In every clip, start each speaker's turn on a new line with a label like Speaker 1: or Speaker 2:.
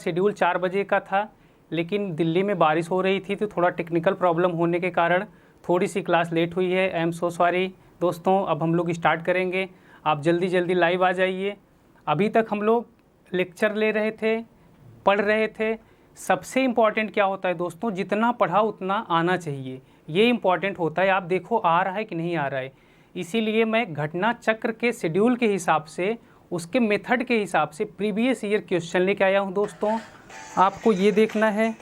Speaker 1: Schedule 4 बजे का था, लेकिन दिल्ली में बारिश हो रही थी तो थोड़ा टेक्निकल प्रॉब्लम होने के कारण थोड़ी सी क्लास लेट हुई है। आई एम सो सॉरी दोस्तों। अब हम लोग स्टार्ट करेंगे, आप जल्दी जल्दी लाइव आ जाइए। अभी तक हम लोग लेक्चर ले रहे थे, पढ़ रहे थे। सबसे इम्पॉर्टेंट क्या होता है दोस्तों, जितना पढ़ा उतना आना चाहिए, ये इम्पॉर्टेंट होता है। आप देखो आ रहा है कि नहीं आ रहा है। इसीलिए मैं घटना चक्र के शेड्यूल के हिसाब से, उसके मेथड के हिसाब से प्रीवियस ईयर क्वेश्चन लेके आया हूँ दोस्तों। आपको ये देखना है,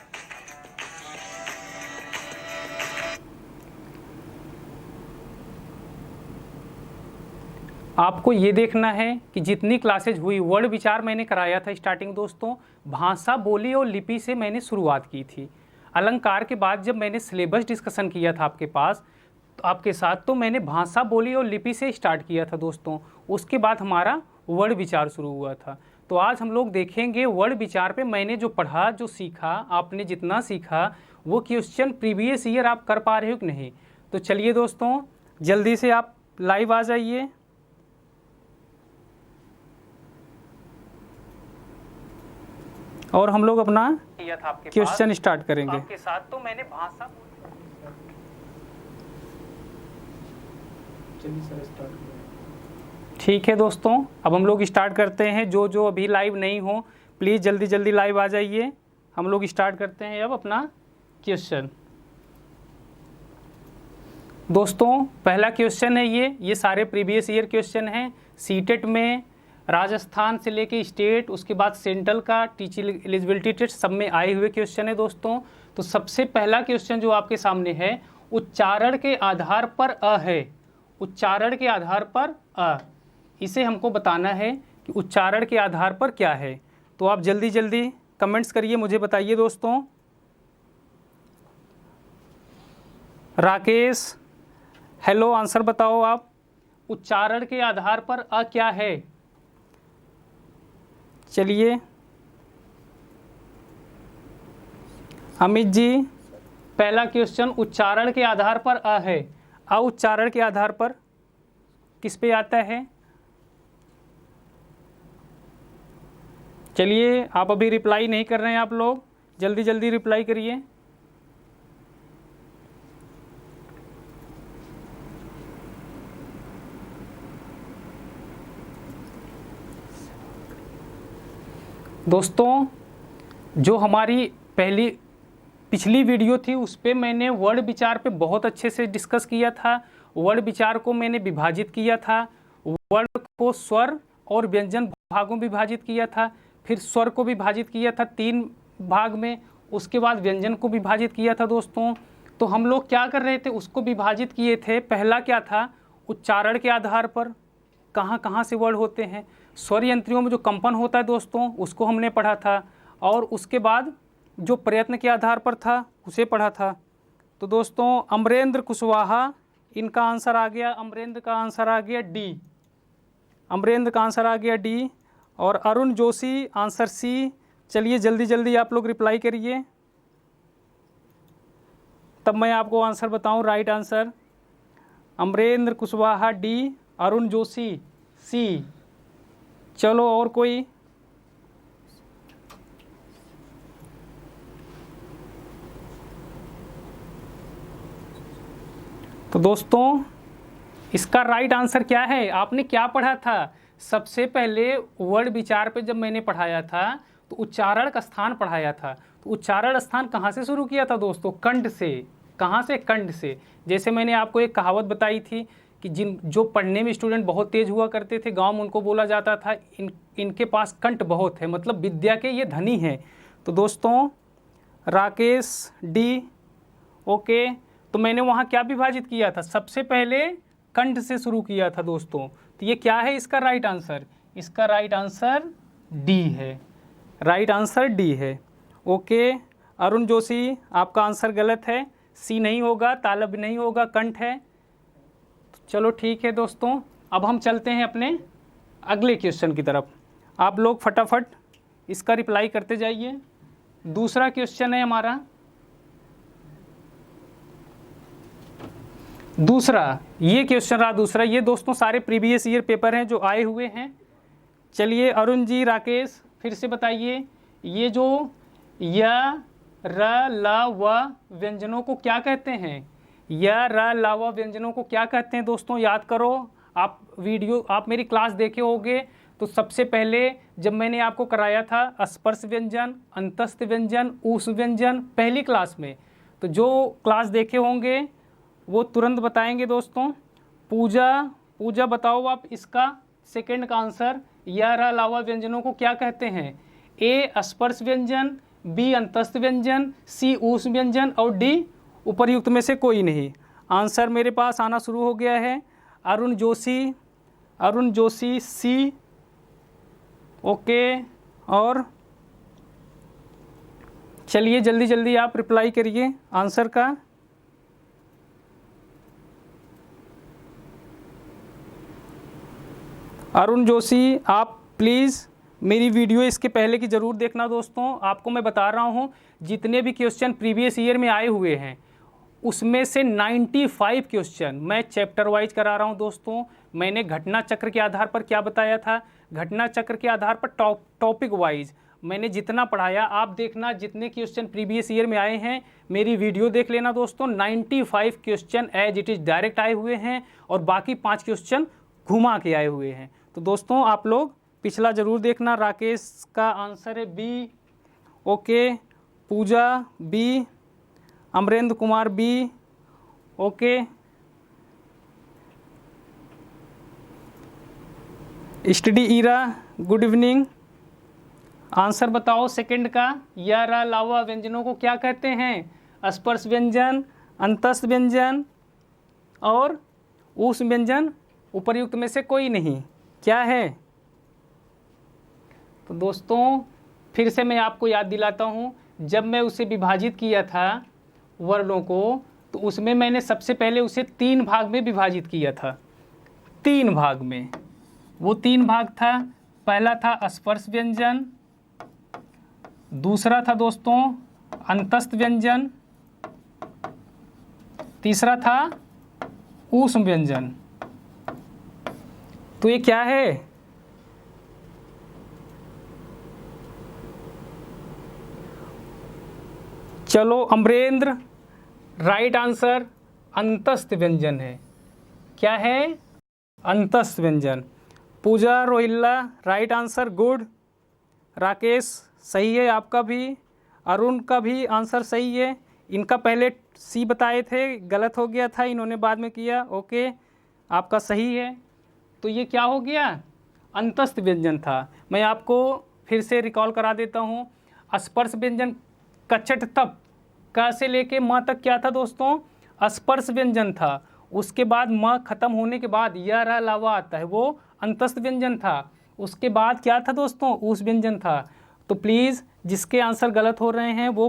Speaker 1: आपको ये देखना है कि जितनी क्लासेज हुई, वर्ड विचार मैंने कराया था स्टार्टिंग दोस्तों, भाषा बोली और लिपि से मैंने शुरुआत की थी। अलंकार के बाद जब मैंने सिलेबस डिस्कशन किया था आपके पास, तो आपके साथ, तो मैंने भाषा बोली और लिपि से स्टार्ट किया था दोस्तों। उसके बाद हमारा वर्ड विचार शुरू हुआ था। तो आज हम लोग देखेंगे वर्ड विचार पे मैंने जो पढ़ा, जो सीखा, आपने जितना सीखा वो क्वेश्चन प्रीवियस ईयर आप कर पा रहे हो कि नहीं। तो चलिए दोस्तों, जल्दी से आप लाइव आ जाइए। और हम लोग अपना क्वेश्चन स्टार्ट करेंगे। आपके साथ तो मैंने भाषा, ठीक है दोस्तों, अब हम लोग स्टार्ट करते हैं। जो जो अभी लाइव नहीं हो प्लीज़ जल्दी जल्दी लाइव आ जाइए। हम लोग स्टार्ट करते हैं अब अपना क्वेश्चन। दोस्तों पहला क्वेश्चन है ये सारे प्रीवियस ईयर क्वेश्चन हैं। सीटेट में राजस्थान से लेके स्टेट, उसके बाद सेंट्रल का टीचिंग एलिजिबिलिटी टेस्ट, सब में आए हुए क्वेश्चन है दोस्तों। तो सबसे पहला क्वेश्चन जो आपके सामने है, उच्चारण के आधार पर अ है। उच्चारण के आधार पर अ, इसे हमको बताना है कि उच्चारण के आधार पर क्या है। तो आप जल्दी जल्दी कमेंट्स करिए, मुझे बताइए दोस्तों। राकेश हेलो, आंसर बताओ आप। उच्चारण के आधार पर अ क्या है? चलिए अमित जी, पहला क्वेश्चन उच्चारण के आधार पर अ है। अ उच्चारण के आधार पर किस पे आता है? चलिए, आप अभी रिप्लाई नहीं कर रहे हैं, आप लोग जल्दी जल्दी रिप्लाई करिए। दोस्तों जो हमारी पिछली वीडियो थी उस पर मैंने वर्ड विचार पे बहुत अच्छे से डिस्कस किया था। वर्ड विचार को मैंने विभाजित किया था, वर्ड को स्वर और व्यंजन भागों में विभाजित किया था, फिर स्वर को विभाजित किया था 3 भाग में, उसके बाद व्यंजन को विभाजित किया था दोस्तों। तो हम लोग क्या कर रहे थे, उसको विभाजित किए थे। पहला क्या था, उच्चारण के आधार पर कहाँ कहाँ से वर्ड होते हैं, स्वर यंत्रियों में जो कंपन होता है दोस्तों उसको हमने पढ़ा था, और उसके बाद जो प्रयत्न के आधार पर था उसे पढ़ा था। तो दोस्तों अमरेंद्र कुशवाहा, इनका आंसर आ गया, अमरेंद्र का आंसर आ गया डी। अमरेंद्र का आंसर आ गया डी। और अरुण जोशी आंसर सी। चलिए जल्दी जल्दी आप लोग रिप्लाई करिए, तब मैं आपको आंसर बताऊं। Right answer Amarendra Kushwaha D, Arun Joshi C. चलो और कोई? तो दोस्तों इसका राइट आंसर क्या है? आपने क्या पढ़ा था? सबसे पहले वर्ड विचार पे जब मैंने पढ़ाया था तो उच्चारण का स्थान पढ़ाया था। तो उच्चारण स्थान कहाँ से शुरू किया था दोस्तों? कंठ से। कहाँ से? कंठ से। जैसे मैंने आपको एक कहावत बताई थी कि जो पढ़ने में स्टूडेंट बहुत तेज हुआ करते थे, गांव में उनको बोला जाता था इनके पास कंठ बहुत है, मतलब विद्या के ये धनी हैं। तो दोस्तों राकेश डी, ओके। तो मैंने वहाँ क्या विभाजित किया था? सबसे पहले कंठ से शुरू किया था दोस्तों। तो ये क्या है इसका राइट आंसर? इसका राइट आंसर डी है। राइट आंसर डी है, ओके। अरुण जोशी आपका आंसर गलत है, सी नहीं होगा, तालब नहीं होगा, कंठ है। चलो ठीक है दोस्तों, अब हम चलते हैं अपने अगले क्वेश्चन की तरफ। आप लोग फटाफट इसका रिप्लाई करते जाइए। दूसरा क्वेश्चन है हमारा, दूसरा ये क्वेश्चन रहा दूसरा। ये दोस्तों सारे प्रीवियस ईयर पेपर हैं जो आए हुए हैं। चलिए अरुण जी, राकेश फिर से बताइए, ये जो य र ल व व्यंजनों को क्या कहते हैं? य र ल व व्यंजनों को क्या कहते हैं दोस्तों? याद करो। आप मेरी क्लास देखे होंगे तो सबसे पहले जब मैंने आपको कराया था स्पर्श व्यंजन, अंतस्थ व्यंजन, ऊष्म व्यंजन पहली क्लास में, तो जो क्लास देखे होंगे वो तुरंत बताएंगे दोस्तों। पूजा बताओ आप इसका सेकंड का आंसर। य र ल व व्यंजनों को क्या कहते हैं? ए स्पर्श व्यंजन, बी अंतस्थ व्यंजन, सी ऊष्म व्यंजन और डी उपर्युक्त में से कोई नहीं। आंसर मेरे पास आना शुरू हो गया है। अरुण जोशी सी, ओके। और चलिए जल्दी जल्दी आप रिप्लाई करिए आंसर का। अरुण जोशी आप प्लीज़ मेरी वीडियो इसके पहले की ज़रूर देखना दोस्तों। आपको मैं बता रहा हूँ जितने भी क्वेश्चन प्रीवियस ईयर में आए हुए हैं उसमें से 95 क्वेश्चन मैं चैप्टर वाइज करा रहा हूँ दोस्तों। मैंने घटना चक्र के आधार पर क्या बताया था, घटना चक्र के आधार पर टॉपिक वाइज मैंने जितना पढ़ाया, आप देखना जितने क्वेश्चन प्रीवियस ईयर में आए हैं मेरी वीडियो देख लेना दोस्तों। 95 question as it is direct आए हुए हैं और बाकी 5 क्वेश्चन घुमा के आए हुए हैं। तो दोस्तों आप लोग पिछला ज़रूर देखना। राकेश का आंसर है B, okay. Pooja B, Amarendra Kumar B, okay. Study era good evening. Answer बताओ सेकंड का। य र ल व व्यंजनों को क्या कहते हैं? स्पर्श व्यंजन, अंतस्थ व्यंजन और ऊष्म व्यंजन उपर्युक्त में से कोई नहीं। क्या है? तो दोस्तों फिर से मैं आपको याद दिलाता हूँ, जब मैं उसे विभाजित किया था वर्णों को तो उसमें मैंने सबसे पहले उसे 3 भाग में विभाजित किया था। 3 भाग में, वो 3 भाग था। पहला था स्पर्श व्यंजन, दूसरा था दोस्तों अंतस्थ व्यंजन, तीसरा था ऊष्म व्यंजन। तो ये क्या है? चलो अमरेंद्र, राइट आंसर अंतस्थ व्यंजन है। क्या है? अंतस्थ व्यंजन। Pooja Rohilla, right answer, good. Rakesh सही है आपका भी, अरुण का भी आंसर सही है। इनका पहले सी बताए थे, गलत हो गया था, इन्होंने बाद में किया, ओके। आपका सही है। तो ये क्या हो गया? अंतस्थ व्यंजन था। मैं आपको फिर से रिकॉल करा देता हूँ। स्पर्श व्यंजन कचट तप क से लेके म तक क्या था दोस्तों? स्पर्श व्यंजन था। उसके बाद म खत्म होने के बाद य र ल व आता है, वो अंतस्थ व्यंजन था। उसके बाद क्या था दोस्तों? ऊष्म व्यंजन था। तो प्लीज़ जिसके आंसर गलत हो रहे हैं वो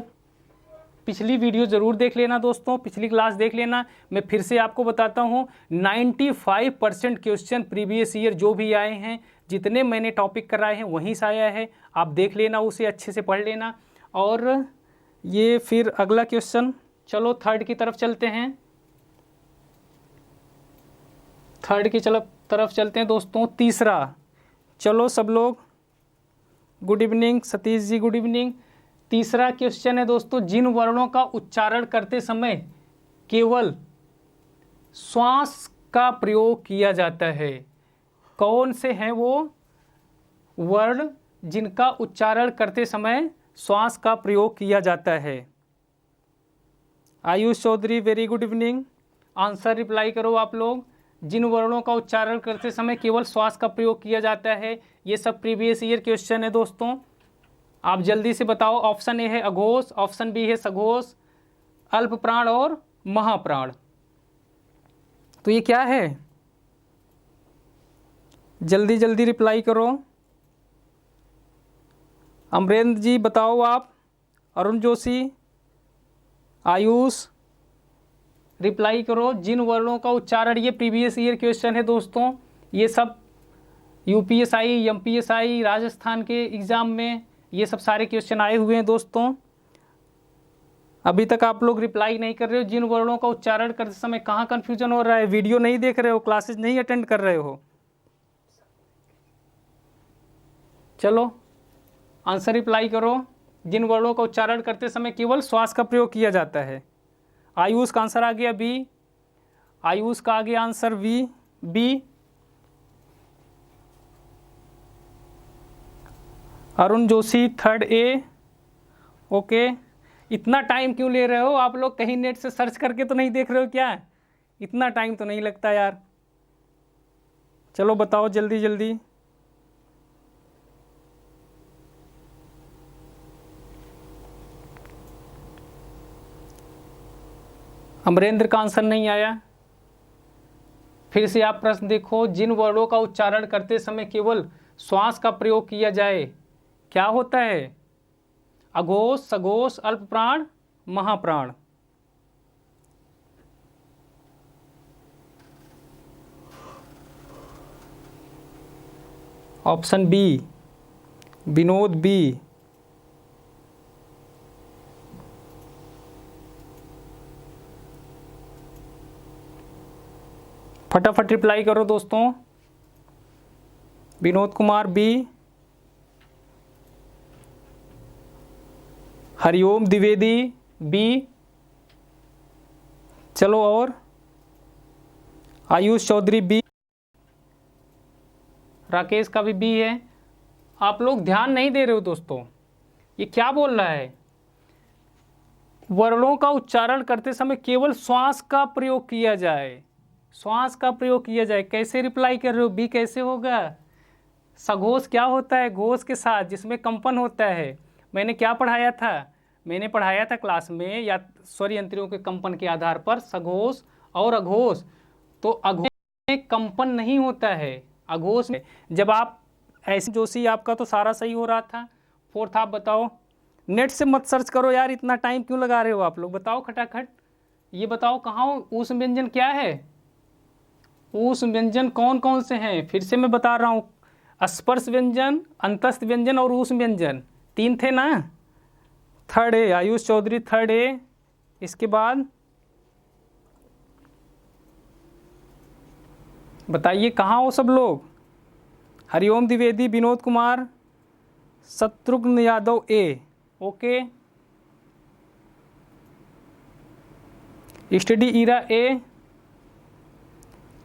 Speaker 1: पिछली वीडियो ज़रूर देख लेना दोस्तों, पिछली क्लास देख लेना। मैं फिर से आपको बताता हूँ 95% क्वेश्चन प्रीवियस ईयर जो भी आए हैं, जितने मैंने टॉपिक कराए हैं वहीं से आया है। आप देख लेना, उसे अच्छे से पढ़ लेना। और ये फिर अगला क्वेश्चन, चलो थर्ड की तरफ चलते हैं। थर्ड की तरफ चलते हैं दोस्तों। तीसरा, चलो सब लोग good evening. Satish ji good evening. तीसरा क्वेश्चन है दोस्तों, जिन वर्णों का उच्चारण करते समय केवल श्वास का प्रयोग किया जाता है, कौन से हैं वो वर्ण जिनका उच्चारण करते समय श्वास का प्रयोग किया जाता है? Ayush Chaudhary very good evening. Answer reply करो आप लोग। जिन वर्णों का उच्चारण करते समय केवल श्वास का प्रयोग किया जाता है, ये सब प्रीवियस ईयर क्वेश्चन है दोस्तों। आप जल्दी से बताओ। ऑप्शन ए है अघोष, ऑप्शन बी है सघोष, अल्प प्राण और महाप्राण। तो ये क्या है? जल्दी जल्दी रिप्लाई करो। अमरेंद्र जी बताओ आप, अरुण जोशी, आयुष रिप्लाई करो। जिन वर्णों का उच्चारण, ये प्रीवियस ईयर क्वेश्चन है दोस्तों। ये सब यूपीएसआई, एमपीएसआई, राजस्थान के एग्ज़ाम में ये सब सारे क्वेश्चन आए हुए हैं दोस्तों। अभी तक आप लोग रिप्लाई नहीं कर रहे हो। जिन वर्णों का उच्चारण करते समय कहाँ कन्फ्यूजन हो रहा है? वीडियो नहीं देख रहे हो, क्लासेस नहीं अटेंड कर रहे हो? चलो आंसर रिप्लाई करो। जिन वर्णों का उच्चारण करते समय केवल श्वास का प्रयोग किया जाता है। आयुष का आंसर आ गया बी, आयुष का आ गया answer B. Arun Joshi third A. Okay, इतना टाइम क्यों ले रहे हो आप लोग? कहीं नेट से सर्च करके तो नहीं देख रहे हो क्या? इतना टाइम तो नहीं लगता यार। चलो बताओ जल्दी जल्दी। अमरेंद्र का आंसर नहीं आया। फिर से आप प्रश्न देखो, जिन वर्णों का उच्चारण करते समय केवल श्वास का प्रयोग किया जाए क्या होता है? अघोष, सघोष, अल्प प्राण, महाप्राण। Option B, Vinod B. फटाफट रिप्लाई करो दोस्तों। Vinod Kumar B, Hariom Dwivedi B. चलो और आयुष चौधरी बी, राकेश का भी बी है। आप लोग ध्यान नहीं दे रहे हो दोस्तों, ये क्या बोल रहा है? वर्णों का उच्चारण करते समय केवल श्वास का प्रयोग किया जाए, श्वास का प्रयोग किया जाए। कैसे रिप्लाई कर रहे हो? बी कैसे होगा? सघोष क्या होता है? घोष के साथ जिसमें कंपन होता है। मैंने क्या पढ़ाया था? मैंने पढ़ाया था क्लास में या स्वर यंत्रियों के कंपन के आधार पर सघोष और अघोष। तो अघोष में कंपन नहीं होता है, अघोष में। जब आप ऐसे जोशी, आपका तो सारा सही हो रहा था। फोर्थ आप बताओ। नेट से मत सर्च करो यार, इतना टाइम क्यों लगा रहे हो आप लोग? बताओ खटाखट, ये बताओ कहाँ ऊष्म व्यंजन क्या है? ऊष्म व्यंजन कौन कौन से हैं? फिर से मैं बता रहा हूँ, स्पर्श व्यंजन, अंतस्थ व्यंजन और ऊष्म व्यंजन, तीन थे ना। Third A, Ayush Chaudhary third A. इसके बाद बताइए कहाँ हो सब लोग? Hariom Dwivedi, Vinod Kumar, Shatrughan Yadav A. Okay, study era A,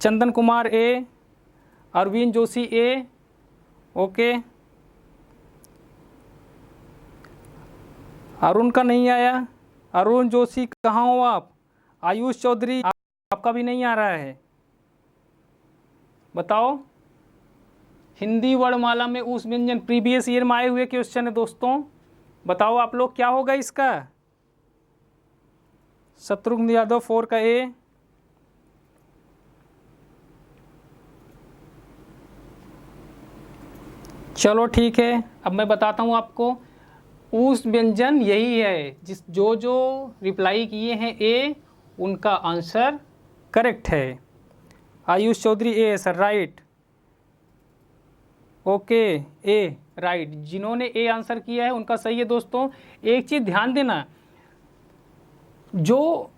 Speaker 1: Chandan Kumar A, Arvind Joshi A. Okay, Arun का नहीं आया। अरुण जोशी कहाँ हो आप? आयुष चौधरी आपका भी नहीं आ रहा है। बताओ। हिंदी वर्णमाला में उस व्यंजन, प्रीवियस ईयर में आए हुए क्वेश्चन है दोस्तों। बताओ आप लोग क्या होगा इसका? शत्रुघ्न यादव 4 का ए। चलो ठीक है, अब मैं बताता हूँ आपको। उस व्यंजन यही है, जो रिप्लाई किए हैं ए, उनका आंसर करेक्ट है। आयुष चौधरी ए सर, राइट। ओके, ए राइट। जिन्होंने ए आंसर किया है उनका सही है दोस्तों। एक चीज़ ध्यान देना, जो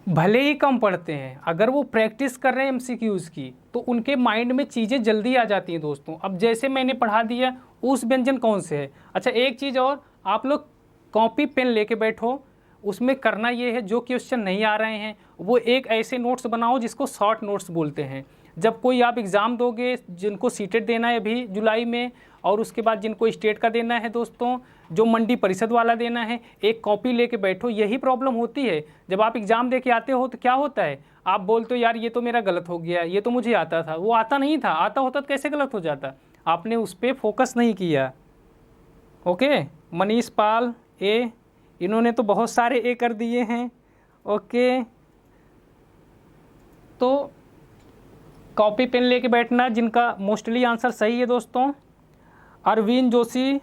Speaker 1: भले ही कम पढ़ते हैं, अगर वो प्रैक्टिस कर रहे हैं एमसीक्यूज़ की, तो उनके माइंड में चीज़ें जल्दी आ जाती हैं दोस्तों। अब जैसे मैंने पढ़ा दिया उस व्यंजन कौन से है। अच्छा, एक चीज़ और, आप लोग कॉपी पेन लेके बैठो। उसमें करना ये है, जो क्वेश्चन नहीं आ रहे हैं वो एक ऐसे नोट्स बनाओ जिसको शॉर्ट नोट्स बोलते हैं। जब कोई आप एग्ज़ाम दोगे, जिनको सीटेट देना है अभी जुलाई में, और उसके बाद जिनको स्टेट का देना है दोस्तों, जो मंडी परिषद वाला देना है, एक कॉपी लेके बैठो। यही प्रॉब्लम होती है, जब आप एग्ज़ाम दे के आते हो तो क्या होता है, आप बोलते हो यार ये तो मेरा गलत हो गया, ये तो मुझे आता था। वो आता नहीं था, आता होता तो कैसे गलत हो जाता? आपने उस पर फोकस नहीं किया। ओके, मनीष पाल ए, इन्होंने तो बहुत सारे ए कर दिए हैं। ओके, तो कॉपी पेन लेके बैठना जिनका मोस्टली आंसर सही है दोस्तों। अरविंद जोशी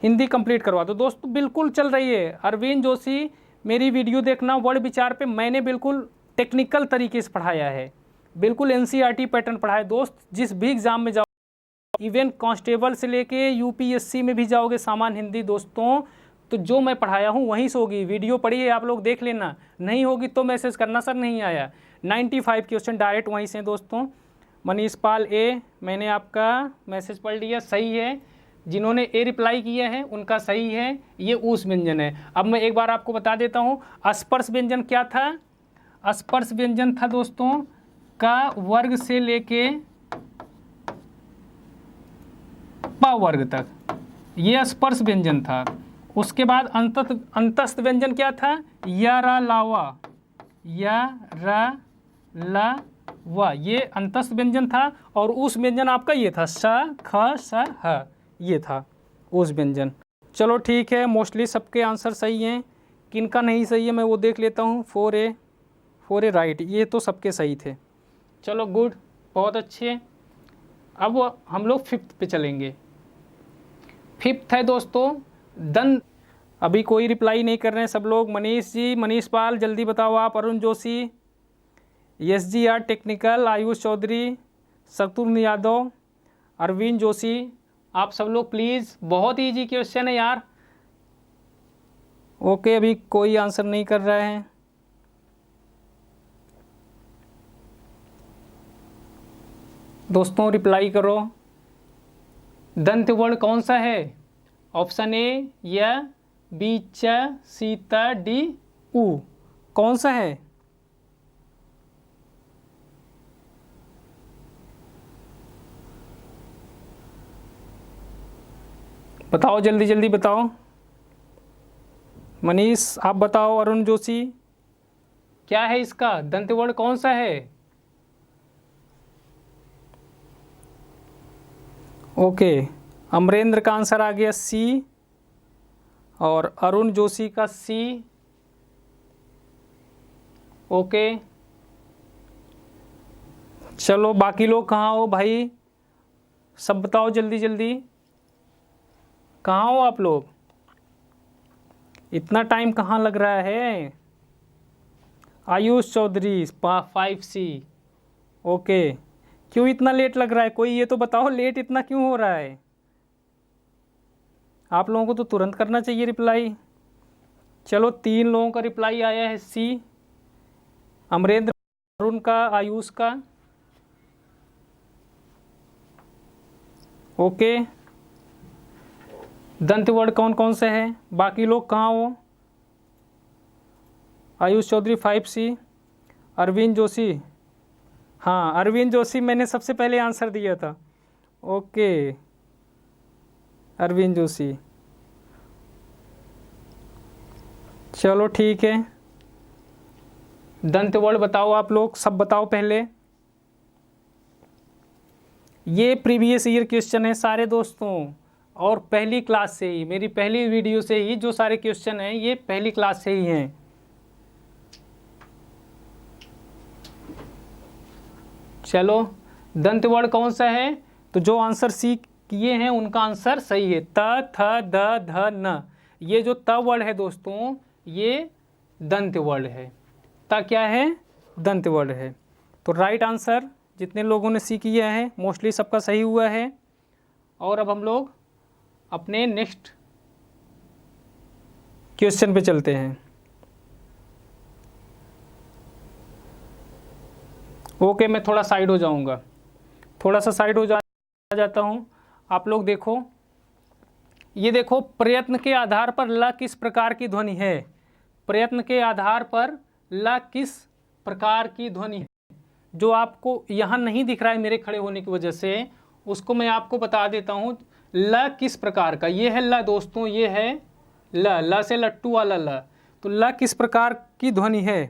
Speaker 1: हिंदी कंप्लीट करवा दो दोस्तों, बिल्कुल चल रही है। अरविंद जोशी मेरी वीडियो देखना, वर्ड विचार पे मैंने बिल्कुल टेक्निकल तरीके से पढ़ाया है, बिल्कुल एनसीईआरटी पैटर्न पढ़ाया दोस्त। जिस भी एग्ज़ाम में जाओ, इवन कांस्टेबल से लेके यूपीएससी में भी जाओगे सामान्य हिंदी दोस्तों, तो जो मैं पढ़ाया हूँ वहीं से होगी। वीडियो पढ़ी है, आप लोग देख लेना, नहीं होगी तो मैसेज करना सर नहीं आया। 95 क्वेश्चन डायरेक्ट वहीं से दोस्तों। मनीष पाल ए, मैंने आपका मैसेज पढ़ लिया, सही है। जिन्होंने ए रिप्लाई किया है उनका सही है, ये ऊष्म व्यंजन है। अब मैं एक बार आपको बता देता हूँ, स्पर्श व्यंजन क्या था? स्पर्श व्यंजन था दोस्तों का वर्ग से लेके प वर्ग तक, ये स्पर्श व्यंजन था। उसके बाद अंतस्थ व्यंजन क्या था? या रा लावा, या रा ला वा, ये अंतस्थ व्यंजन था। और उस व्यंजन आपका ये था स ख स ह, ये था उस व्यंजन। चलो ठीक है, मोस्टली सबके आंसर सही हैं। किनका नहीं सही है मैं वो देख लेता हूँ। 4A राइट, ये तो सबके सही थे। चलो गुड, बहुत अच्छे। अब हम लोग 5th पे चलेंगे। 5th है दोस्तों दंत। अभी कोई रिप्लाई नहीं कर रहे हैं सब लोग। मनीष जी, मनीष पाल जल्दी बताओ आप। अरुण जोशी, SGR टेक्निकल, आयुष चौधरी, शत्रुघ्न यादव, अरविंद जोशी, आप सब लोग प्लीज़। बहुत ईजी क्वेश्चन है यार। ओके, अभी कोई आंसर नहीं कर रहा है। दोस्तों रिप्लाई करो। दंत वर्ण कौन सा है? ऑप्शन ए या बी च सी त डी उ, कौन सा है? बताओ जल्दी जल्दी बताओ। मनीष आप बताओ। अरुण जोशी, क्या है इसका दंत वर्ण कौन सा है? ओके, अमरेंद्र का आंसर आ गया सी, और अरुण जोशी का सी। ओके, चलो बाकी लोग कहाँ हो भाई? सब बताओ जल्दी जल्दी, कहाँ हो आप लोग? इतना टाइम कहाँ लग रहा है? आयुष चौधरी 5C। ओके, क्यों इतना लेट लग रहा है? कोई ये तो बताओ लेट इतना क्यों हो रहा है? आप लोगों को तो तुरंत करना चाहिए रिप्लाई। चलो 3 लोगों का रिप्लाई आया है सी, अमरेंद्र, अरुण का, आयुष का। ओके, दंत वर्ण कौन कौन से है? बाकी लोग कहाँ हो? आयुष चौधरी 5C, अरविंद जोशी, हाँ अरविंद जोशी मैंने सबसे पहले आंसर दिया था। ओके अरविंद जोशी, चलो ठीक है। दंत वर्ण बताओ आप लोग, सब बताओ पहले। ये प्रीवियस ईयर क्वेश्चन है सारे दोस्तों, और पहली क्लास से ही, मेरी पहली वीडियो से ही जो सारे क्वेश्चन हैं ये पहली क्लास से ही हैं। चलो दंत वर्ण कौन सा है? तो जो आंसर सी किए हैं उनका आंसर सही है। त थ द ध न, ये जो त वर्ण है दोस्तों ये दंत वर्ण है। त क्या है? दंत वर्ण है। तो राइट आंसर जितने लोगों ने सी किया है मोस्टली सबका सही हुआ है। और अब हम लोग अपने नेक्स्ट क्वेश्चन पे चलते हैं। ओके, मैं थोड़ा साइड हो जाऊंगा, थोड़ा सा साइड हो जाता हूँ। आप लोग देखो, ये देखो, प्रयत्न के आधार पर ल किस प्रकार की ध्वनि है? प्रयत्न के आधार पर ल किस प्रकार की ध्वनि है? जो आपको यहाँ नहीं दिख रहा है मेरे खड़े होने की वजह से, उसको मैं आपको बता देता हूँ। ल किस प्रकार का, ये है ल दोस्तों, ये है ल से लट्टू वाला ल। तो ल किस प्रकार की ध्वनि है?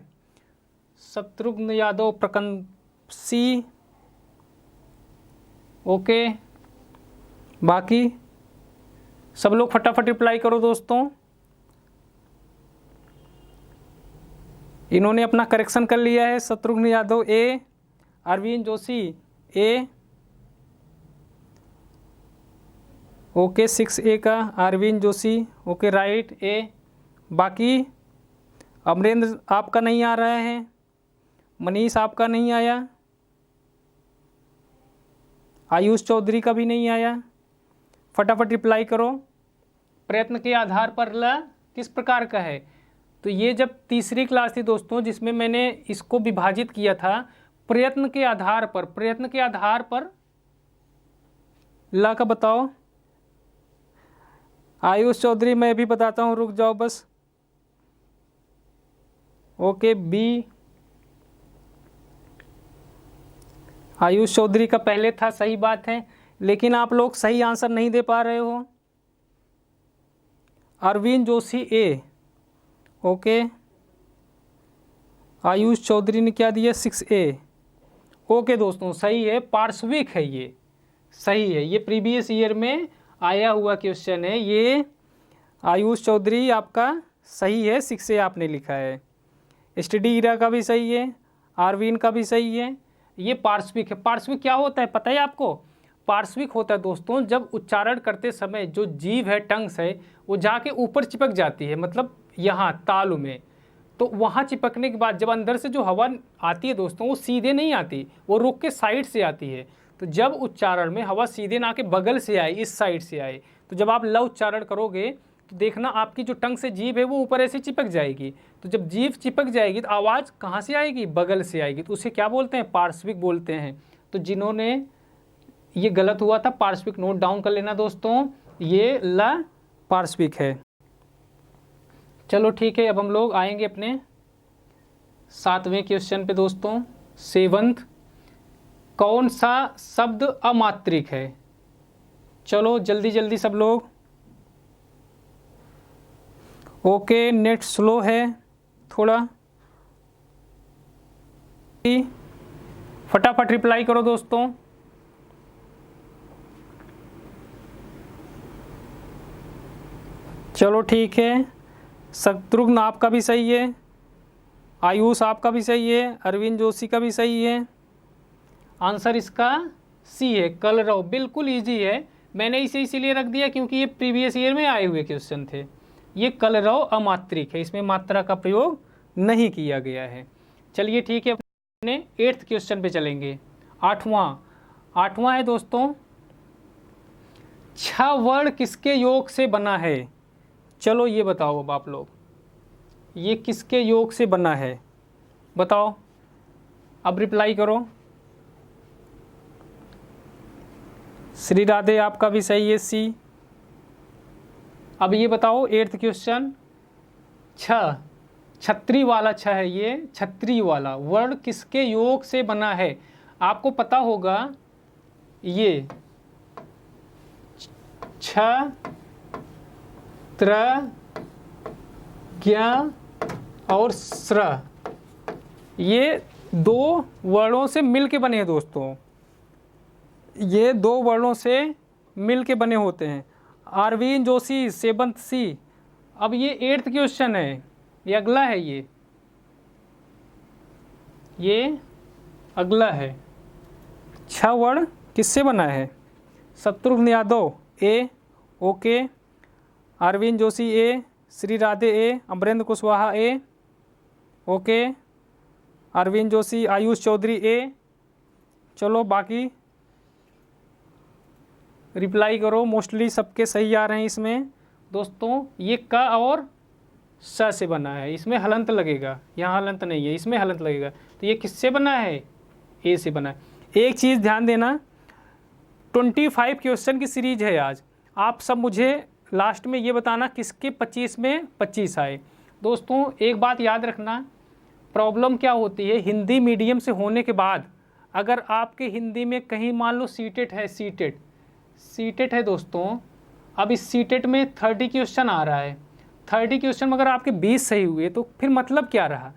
Speaker 1: शत्रुघ्न यादव, प्रकंद सी। ओके, बाकी सब लोग फटाफट रिप्लाई करो दोस्तों। इन्होंने अपना करेक्शन कर लिया है। शत्रुघ्न यादव ए, Arvind Joshi A, okay 6A का अरविंद जोशी, ओके राइट ए। बाकी अमरेंद्र आपका नहीं आ रहा है, मनीष आपका नहीं आया, आयुष चौधरी का भी नहीं आया। फटाफट रिप्लाई करो। प्रयत्न के आधार पर ल किस प्रकार का है? तो ये जब तीसरी क्लास थी दोस्तों जिसमें मैंने इसको विभाजित किया था, प्रयत्न के आधार पर, प्रयत्न के आधार पर ल का बताओ। आयुष चौधरी मैं भी बताता हूँ, रुक जाओ बस। ओके, बी आयुष चौधरी का पहले था, सही बात है, लेकिन आप लोग सही आंसर नहीं दे पा रहे हो। अरविंद जोशी ए। ओके, आयुष चौधरी ने क्या दिया, 6A। ओके दोस्तों, सही है, पार्श्विक है ये, सही है, ये प्रीवियस ईयर में आया हुआ क्वेश्चन है ये। आयुष चौधरी आपका सही है, 6A आपने लिखा है। स्टडी इरा का भी सही है, आरविन का भी सही है। ये पार्श्विक है। पार्श्विक क्या होता है पता है आपको? पार्श्विक होता है दोस्तों जब उच्चारण करते समय जो जीभ है, टंग्स है, वो जाके ऊपर चिपक जाती है, मतलब यहाँ तालु में। तो वहाँ चिपकने के बाद जब अंदर से जो हवा आती है दोस्तों, वो सीधे नहीं आती, वो रुक के साइड से आती है। तो जब उच्चारण में हवा सीधे ना के बगल से आए, इस साइड से आए, तो जब आप ल उच्चारण करोगे तो देखना आपकी जो टंग से जीभ है वो ऊपर ऐसे चिपक जाएगी। तो जब जीभ चिपक जाएगी तो आवाज़ कहाँ से आएगी? बगल से आएगी। तो उसे क्या बोलते हैं? पार्श्विक बोलते हैं। तो जिन्होंने ये गलत हुआ था, पार्श्विक नोट डाउन कर लेना दोस्तों, ये ल पार्श्विक है। चलो ठीक है, अब हम लोग आएंगे अपने 7वें क्वेश्चन पे दोस्तों। 7th, कौन सा शब्द अमात्रिक है? चलो जल्दी जल्दी सब लोग। ओके, नेट स्लो है थोड़ा, फटाफट रिप्लाई करो दोस्तों। चलो ठीक है, शत्रुघ्न आपका भी सही है, आयुष आपका भी सही है, अरविंद जोशी का भी सही है। आंसर इसका सी है, कलरव। बिल्कुल इजी है, मैंने इसे इसीलिए रख दिया क्योंकि ये प्रीवियस ईयर में आए हुए क्वेश्चन थे। ये कलरव अमात्रिक है, इसमें मात्रा का प्रयोग नहीं किया गया है। चलिए ठीक है, अपने 8th क्वेश्चन पे चलेंगे। 8वां है दोस्तों, 6 वर्ण किसके योग से बना है? चलो ये बताओ अब आप लोग, ये किसके योग से बना है बताओ, अब रिप्लाई करो। श्री राधे आपका भी सही है, सी। अब ये बताओ 8th क्वेश्चन, छत्री वाला छ है, ये छत्री वाला वर्ण किसके योग से बना है? आपको पता होगा ये छ त्र ज्ञ और स्र, ये 2 वर्णों से मिल के बने हैं दोस्तों, ये 2 वर्णों से मिल के बने होते हैं। अरविंद जोशी 7th सी। अब ये 8th क्वेश्चन है, ये अगला है, ये अगला है। 6 वर्ण किससे बना है? Shatrughan Yadav A. Okay, Arvind Joshi A, Shri Radhe A, Amarendra Kushwaha A. Okay, Arvind Joshi, Ayush Chaudhary ए। चलो बाकी रिप्लाई करो, मोस्टली सबके सही आ रहे हैं इसमें दोस्तों। ये क और स से बना है, इसमें हलंत लगेगा, यहाँ हलंत नहीं है, इसमें हलंत लगेगा। तो ये किससे बना है? ए से बना है। एक चीज़ ध्यान देना, 25 क्वेश्चन की सीरीज है आज। आप सब मुझे लास्ट में ये बताना किसके 25 में 25 आए। दोस्तों एक बात याद रखना, प्रॉब्लम क्या होती है, हिंदी मीडियम से होने के बाद अगर आपके हिंदी में कहीं मान लो सीटेट है, सीटेट है दोस्तों, अब इस सीटेट में 30 क्वेश्चन आ रहा है। 30 क्वेश्चन में अगर आपके 20 सही हुए तो फिर मतलब क्या रहा?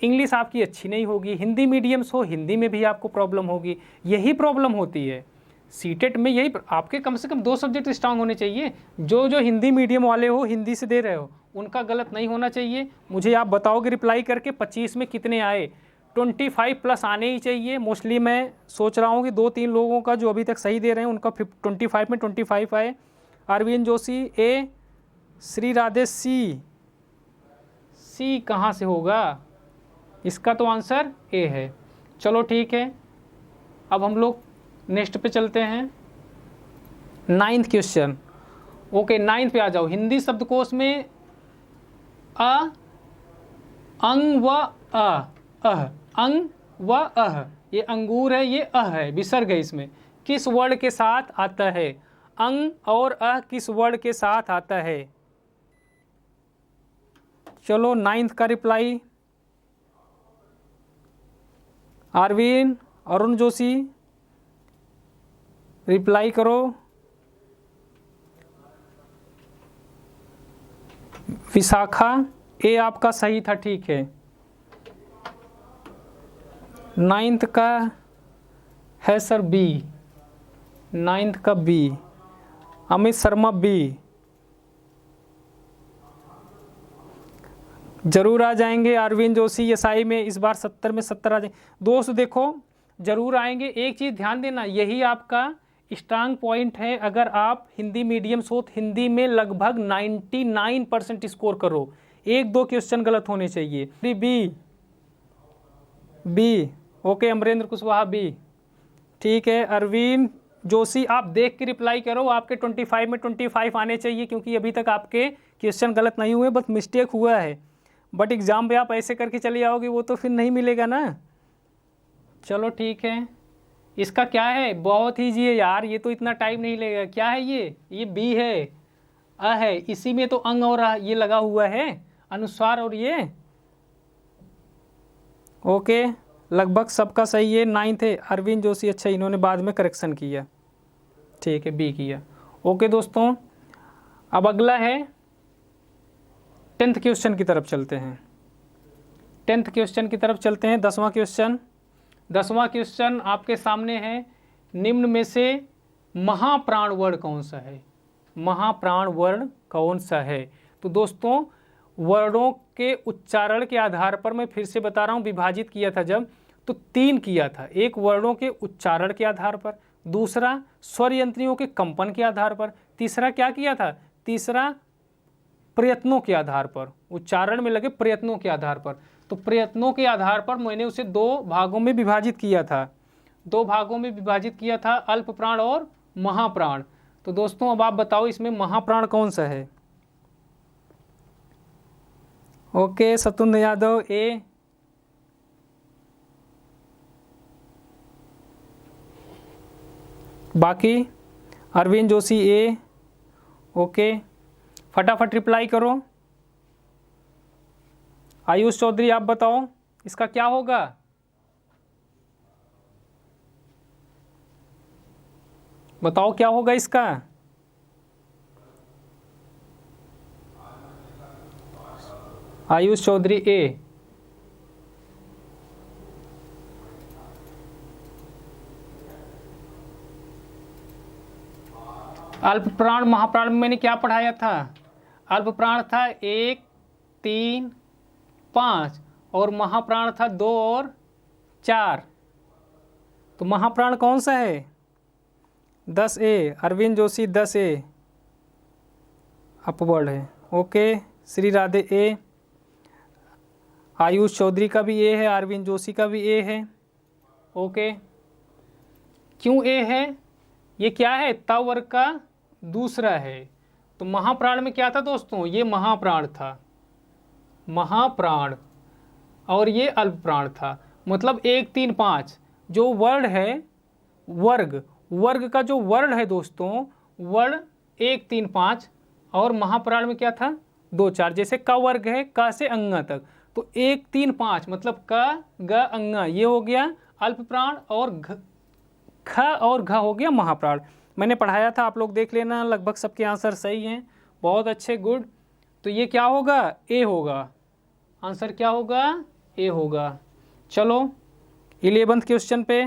Speaker 1: इंग्लिश आपकी अच्छी नहीं होगी, हिंदी मीडियम हो, हिंदी में भी आपको प्रॉब्लम होगी। यही प्रॉब्लम होती है सीटेट में, यही आपके कम से कम 2 सब्जेक्ट स्ट्रांग होने चाहिए। जो हिंदी मीडियम वाले हो, हिंदी से दे रहे हो, उनका गलत नहीं होना चाहिए। मुझे आप बताओगे रिप्लाई करके 25 में कितने आए? 25 प्लस आने ही चाहिए। मोस्टली मैं सोच रहा हूँ कि 2-3 लोगों का जो अभी तक सही दे रहे हैं उनका 25 में 25 आए। अरविंद जोशी ए, श्री राधे सी कहाँ से होगा? इसका तो आंसर ए है। चलो ठीक है, अब हम लोग नेक्स्ट पे चलते हैं। 9th question. ओके, 9th पे आ जाओ। हिंदी शब्दकोश में अ, अंग व अह, अंग व अह, ये अंगूर है, ये अह है, विसर्ग है, इसमें किस वर्ण के साथ आता है? अंग और अ किस वर्ण के साथ आता है? चलो 9th का रिप्लाई। आरविन, अरुण जोशी रिप्लाई करो। विशाखा, ए आपका सही था, ठीक है। 9th का है सर बी, 9th का बी। अमित शर्मा बी। जरूर आ जाएंगे अरविंद जोशी एसआई में, इस बार 70 में 70 आ जाएंगे। दोस्त देखो जरूर आएंगे। एक चीज़ ध्यान देना, यही आपका स्ट्रांग पॉइंट है। अगर आप हिंदी मीडियम हो तो हिंदी में लगभग 99% स्कोर करो, 1-2 क्वेश्चन गलत होने चाहिए। B B okay. Amarendra Kushwaha B, ठीक है। अरविंद जोशी आप देख के रिप्लाई करो, आपके 25 में 25 आने चाहिए, क्योंकि अभी तक आपके क्वेश्चन गलत नहीं हुए, बस मिस्टेक हुआ है। बट एग्ज़ाम पे आप ऐसे करके चले आओगे वो तो फिर नहीं मिलेगा ना। चलो ठीक है। इसका क्या है, बहुत ईजी है यार, ये तो इतना टाइम नहीं लगेगा। क्या है ये बी है, अ है, इसी में तो अंग और ये लगा हुआ है, अनुस्वार। और ये ओके, लगभग सबका सही है। 9th है अरविंद जोशी, अच्छा इन्होंने बाद में करेक्शन किया, ठीक है, बी किया। ओके दोस्तों, अब अगला है 10th क्वेश्चन की तरफ चलते हैं। 10th क्वेश्चन की तरफ चलते हैं। 10वां क्वेश्चन। 10वां क्वेश्चन आपके सामने है, निम्न में से महाप्राण वर्ण कौन सा है? महाप्राण वर्ण कौन सा है? तो दोस्तों वर्णों के उच्चारण के आधार पर, मैं फिर से बता रहा हूँ, विभाजित किया था जब तो 3 किया था। एक वर्णों के उच्चारण के आधार पर, दूसरा स्वर यंत्रियों के कंपन के आधार पर, तीसरा क्या किया था, तीसरा प्रयत्नों के आधार पर, उच्चारण में लगे प्रयत्नों के आधार पर। तो प्रयत्नों के आधार पर मैंने उसे 2 भागों में विभाजित किया था, 2 भागों में विभाजित किया था, अल्प प्राण और महाप्राण। तो दोस्तों अब आप बताओ इसमें महाप्राण कौन सा है? ओके, सतुंद यादव ए, बाकी अरविंद जोशी ए। ओके, फटाफट रिप्लाई करो। आयुष चौधरी आप बताओ इसका क्या होगा? बताओ क्या होगा इसका? आयुष चौधरी ए। अल्प प्राण महाप्राण में मैंने क्या पढ़ाया था? अल्प प्राण था 1, 3, 5 और महाप्राण था 2 और 4। तो महाप्राण कौन सा है? 10A। Arvind Joshi 10A upward है। Okay, Shri Radhe A. आयुष चौधरी का भी ए है, अरविंद जोशी का भी ए है। ओके, क्यों ए है? ये क्या है, त वर्ग का दूसरा है। तो महाप्राण में क्या था दोस्तों, ये महाप्राण था, महाप्राण, और ये अल्प प्राण था। मतलब 1, 3, 5 जो वर्ण है, वर्ग, वर्ग का जो वर्ण है दोस्तों, वर्ण 1, 3, 5, और महाप्राण में क्या था 2, 4। जैसे क वर्ग है, क से अंगा तक, तो 1, 3, 5 मतलब क, ग, अंगा, ये हो गया अल्प प्राण, और ख और घ हो गया महाप्राण। मैंने पढ़ाया था, आप लोग देख लेना, लगभग सबके आंसर सही हैं, बहुत अच्छे, गुड। तो ये क्या होगा, ए होगा, आंसर क्या होगा, ए होगा। चलो 11th क्वेश्चन पे,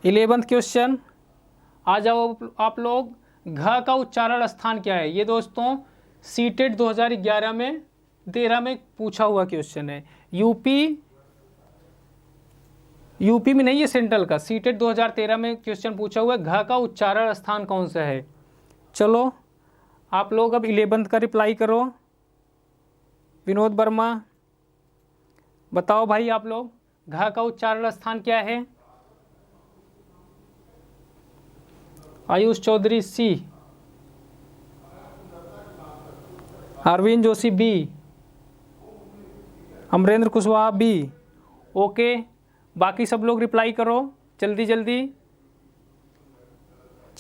Speaker 1: 11th क्वेश्चन आ जाओ आप लोग। घ का उच्चारण स्थान क्या है? ये दोस्तों सीटेट 2011 में 13 में पूछा हुआ क्वेश्चन है। यूपी में नहीं, ये सेंट्रल का, सीटेट 2013 में क्वेश्चन पूछा हुआ है, घ का उच्चारण स्थान कौन सा है? चलो आप लोग अब 11th का रिप्लाई करो। विनोद वर्मा बताओ भाई, आप लोग घ का उच्चारण स्थान क्या है? Ayush Chaudhary C, Arvind Joshi B, Amarendra Kushwaha B. Okay, बाकी सब लोग रिप्लाई करो जल्दी जल्दी।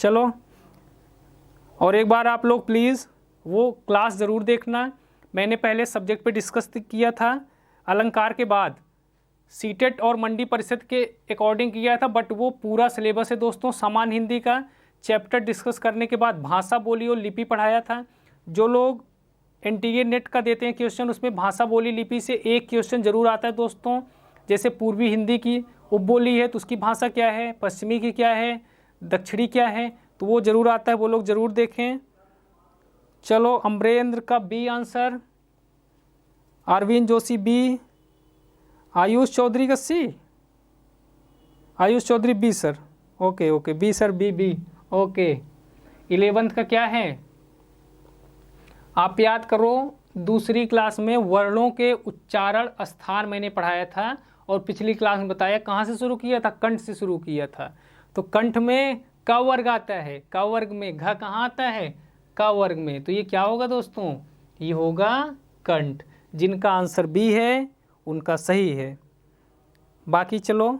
Speaker 1: चलो, और एक बार आप लोग प्लीज़ वो क्लास ज़रूर देखना। मैंने पहले सब्जेक्ट पे डिस्कस किया था, अलंकार के बाद सीटेट और मंडी परिषद के अकॉर्डिंग किया था, बट वो पूरा सिलेबस है दोस्तों। सामान्य हिंदी का चैप्टर डिस्कस करने के बाद भाषा, बोली और लिपि पढ़ाया था। जो लोग एनटीए नेट का देते हैं क्वेश्चन, उसमें भाषा, बोली, लिपि से एक क्वेश्चन जरूर आता है दोस्तों। जैसे पूर्वी हिंदी की उपबोली है तो उसकी भाषा क्या है, पश्चिमी की क्या है, दक्षिणी क्या है, तो वो जरूर आता है, वो लोग जरूर देखें। चलो, अमरेंद्र का B answer, Arvind Joshi B, Ayush Chaudhary का C, Ayush Chaudhary B sir, okay okay, B sir, B okay. 11th का क्या है, आप याद करो, दूसरी क्लास में वर्णों के उच्चारण स्थान मैंने पढ़ाया था, और पिछली क्लास में बताया कहाँ से शुरू किया था, कंठ से शुरू किया था। तो कंठ में क वर्ग आता है, क वर्ग में, घ कहाँ आता है, क वर्ग में, तो ये क्या होगा दोस्तों, ये होगा कंठ। जिनका आंसर बी है उनका सही है। बाकी चलो,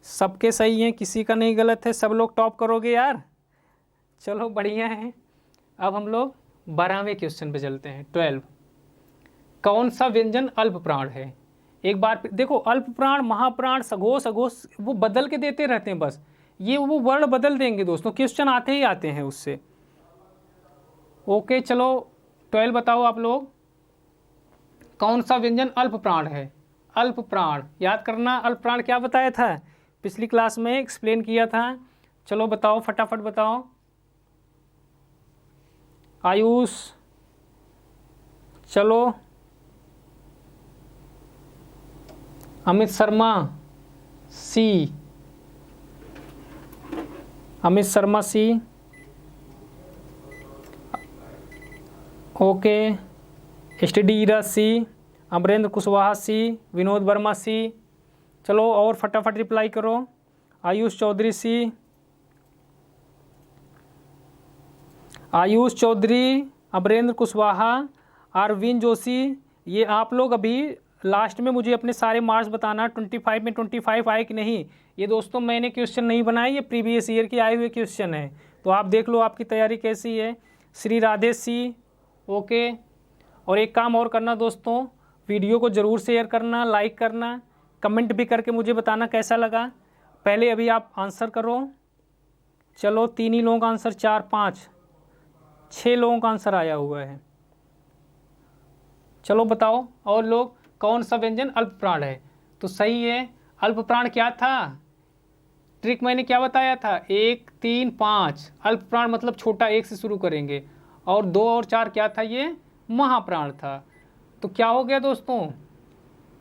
Speaker 1: सबके सही हैं, किसी का नहीं गलत है, सब लोग टॉप करोगे यार। चलो बढ़िया है। अब हम लोग 12वें क्वेश्चन पे चलते हैं। 12, कौन सा व्यंजन अल्प प्राण है। एक बार देखो, अल्प प्राण, महाप्राण, सघोष, अघोष वो बदल के देते रहते हैं, बस ये वो वर्ण बदल देंगे दोस्तों, क्वेश्चन आते ही आते हैं उससे। ओके चलो, 12 बताओ आप लोग, कौन सा व्यंजन अल्प प्राण है। अल्प प्राण याद करना, अल्प प्राण क्या बताया था, पिछली क्लास में एक्सप्लेन किया था। चलो बताओ, फटाफट बताओ। आयुष, चलो, अमित शर्मा सी, अमित शर्मा सी, ओके, एसटीडी ईरा सी, अमरेंद्र कुशवाहा सी, विनोद वर्मा सी। चलो और फटाफट रिप्लाई करो। आयुष चौधरी सी, आयुष चौधरी, अमरेंद्र कुशवाहा, अरविंद जोशी। ये आप लोग अभी लास्ट में मुझे अपने सारे मार्क्स बताना, 25 में 25 आए कि नहीं। ये दोस्तों मैंने क्वेश्चन नहीं बनाए, ये प्रीवियस ईयर के आए हुए क्वेश्चन है, तो आप देख लो आपकी तैयारी कैसी है। श्री राधे सी, ओके। और एक काम और करना दोस्तों, वीडियो को ज़रूर शेयर करना, लाइक करना, कमेंट भी करके मुझे बताना कैसा लगा। पहले अभी आप आंसर करो। चलो, 3 ही लोगों का आंसर, 4 5 6 लोगों का आंसर आया हुआ है। चलो बताओ और लोग, कौन सा व्यंजन अल्प प्राण है। तो सही है, अल्प प्राण क्या था, ट्रिक मैंने क्या बताया था, 1 3 5, अल्प प्राण मतलब छोटा, 1 से शुरू करेंगे, और 2 और 4 क्या था, ये महाप्राण था। तो क्या हो गया दोस्तों,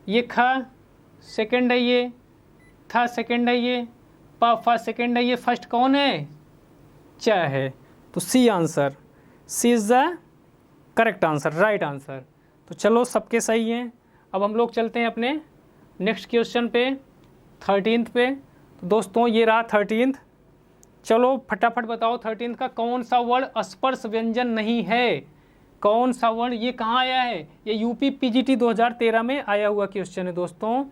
Speaker 1: ये ख सेकंड है, ये थ सेकंड है, ये प फ सेकंड है, ये फर्स्ट कौन है, च है। तो C answer, C is the correct answer, right answer. तो चलो सबके सही हैं। अब हम लोग चलते हैं अपने नेक्स्ट क्वेश्चन पे, 13th पे। तो दोस्तों ये रहा 13th। चलो फटाफट बताओ, 13th का कौन सा वर्ण स्पर्श व्यंजन नहीं है। कौन सा वर्ण, ये कहाँ आया है, ये यूपी पीजीटी 2013 में आया हुआ क्वेश्चन है दोस्तों।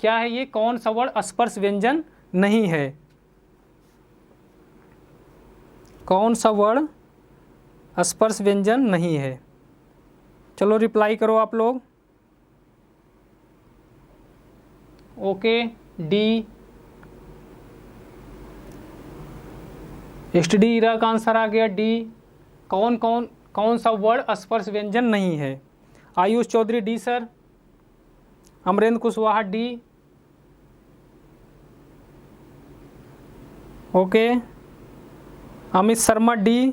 Speaker 1: क्या है ये, कौन सा वर्ण स्पर्श व्यंजन नहीं है, कौन सा वर्ण स्पर्श व्यंजन नहीं है। चलो रिप्लाई करो आप लोग। ओके, डी, एसटीडी ईरा का आंसर आ गया डी। कौन सा वर्ण स्पर्श व्यंजन नहीं है। Ayush Chaudhary D sir, Amarendra Kushwaha D, okay, Amit Sharma D.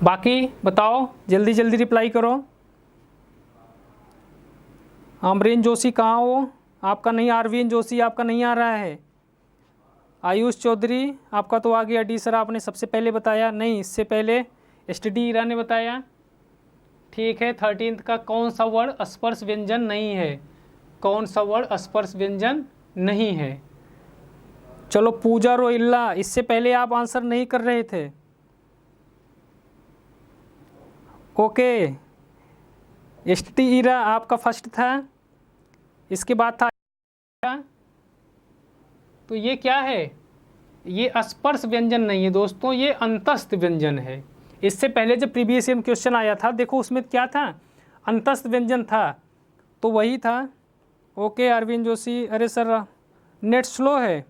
Speaker 1: बाकी बताओ, जल्दी जल्दी रिप्लाई करो। अमरेंद्र जोशी कहाँ हो, आपका नहीं, अरविंद जोशी आपका नहीं आ रहा है। आयुष चौधरी आपका तो आ गया डी सर, आपने सबसे पहले बताया, नहीं इससे पहले एसटीडी ईरा ने बताया। ठीक है, 13th का कौन सा वर्ण स्पर्श व्यंजन नहीं है, कौन सा वर्ण स्पर्श व्यंजन नहीं है। चलो पूजा रोहिल्ला, इससे पहले आप आंसर नहीं कर रहे थे। ओके, एसटीडी ईरा आपका फर्स्ट था, इसके बाद था, तो ये क्या है, ये स्पर्श व्यंजन नहीं है दोस्तों, ये अंतस्थ व्यंजन है। इससे पहले जब प्रीवियस ईयर में क्वेश्चन आया था, देखो उसमें क्या था, अंतस्थ व्यंजन था, तो वही था। ओके अरविंद जोशी, अरे सर नेट स्लो है।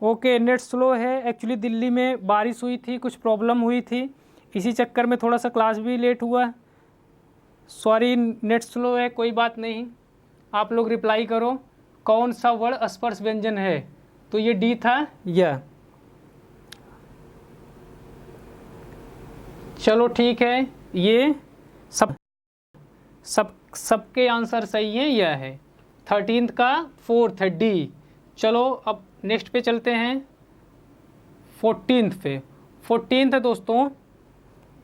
Speaker 1: ओके नेट स्लो है, एक्चुअली दिल्ली में बारिश हुई थी, कुछ प्रॉब्लम हुई थी, इसी चक्कर में थोड़ा सा क्लास भी लेट हुआ। सॉरी नेट स्लो है, कोई बात नहीं। आप लोग रिप्लाई करो, कौन सा वर्ड स्पर्श व्यंजन है, तो ये डी था। यह चलो ठीक है, ये सबके आंसर सही हैं, यह है 13th का 4th है डी। चलो अब नेक्स्ट पे चलते हैं 14th पे। 14th है दोस्तों